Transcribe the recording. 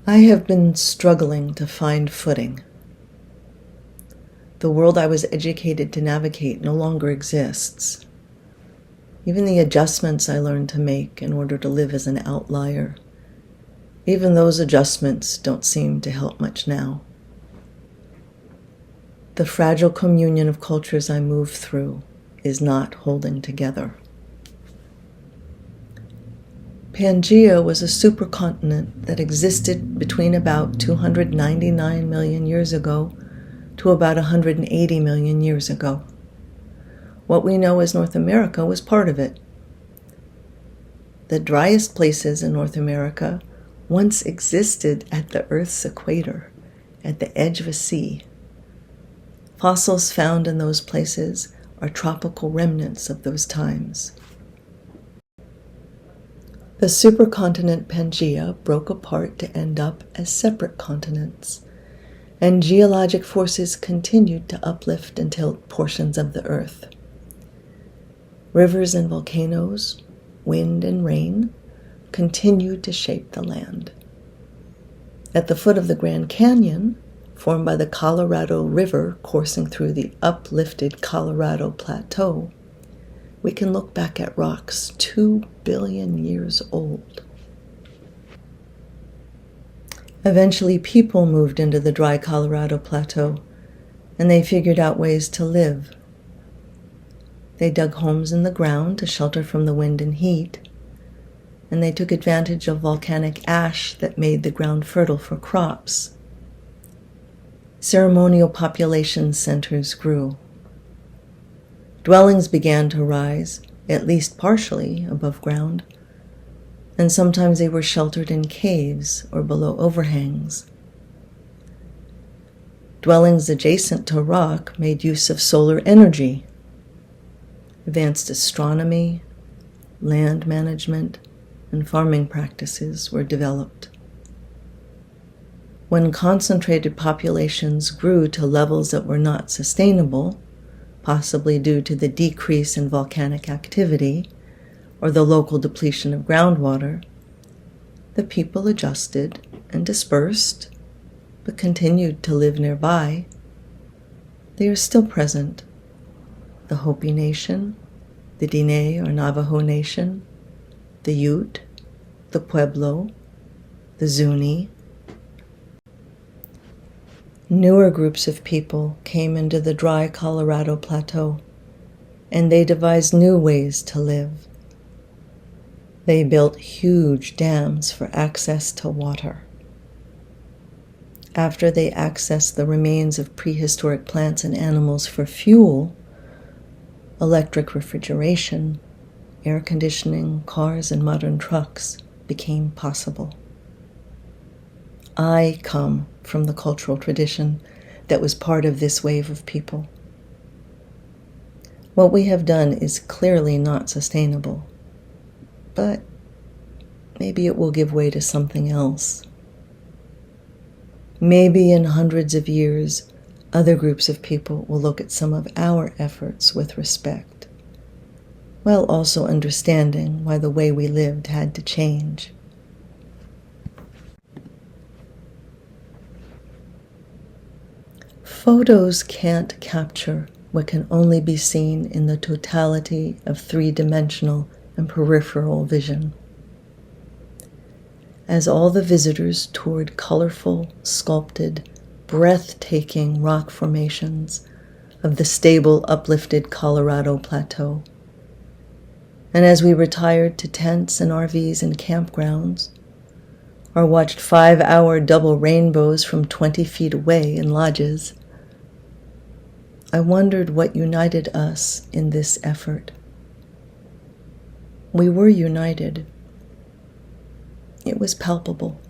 I have been struggling to find footing. The world I was educated to navigate no longer exists. Even the adjustments I learned to make in order to live as an outlier, even those adjustments don't seem to help much now. The fragile communion of cultures I move through is not holding together. Pangaea was a supercontinent that existed between about 299 million years ago to about 180 million years ago. What we know as North America was part of it. The driest places in North America once existed at the Earth's equator, at the edge of a sea. Fossils found in those places are tropical remnants of those times. The supercontinent Pangaea broke apart to end up as separate continents, and geologic forces continued to uplift and tilt portions of the Earth. Rivers and volcanoes, wind and rain, continued to shape the land. At the foot of the Grand Canyon, formed by the Colorado River coursing through the uplifted Colorado Plateau, we can look back at rocks 2 billion years old. Eventually, people moved into the dry Colorado Plateau, and they figured out ways to live. They dug homes in the ground to shelter from the wind and heat, and they took advantage of volcanic ash that made the ground fertile for crops. Ceremonial population centers grew. Dwellings began to rise, at least partially above ground, and sometimes they were sheltered in caves or below overhangs. Dwellings adjacent to rock made use of solar energy. Advanced astronomy, land management, and farming practices were developed. When concentrated populations grew to levels that were not sustainable, possibly due to the decrease in volcanic activity or the local depletion of groundwater, the people adjusted and dispersed, but continued to live nearby. They are still present. The Hopi Nation, the Diné or Navajo Nation, the Ute, the Pueblo, the Zuni. Newer groups of people came into the dry Colorado Plateau, and they devised new ways to live. They built huge dams for access to water. After they accessed the remains of prehistoric plants and animals for fuel, electric refrigeration, air conditioning, cars, and modern trucks became possible. I come from the cultural tradition that was part of this wave of people. What we have done is clearly not sustainable, but maybe it will give way to something else. Maybe in hundreds of years, other groups of people will look at some of our efforts with respect, while also understanding why the way we lived had to change. Photos can't capture what can only be seen in the totality of three-dimensional and peripheral vision. As all the visitors toured colorful, sculpted, breathtaking rock formations of the stable, uplifted Colorado Plateau, and as we retired to tents and RVs and campgrounds, or watched 5-hour double rainbows from 20 feet away in lodges, I wondered what united us in this effort. We were united. It was palpable.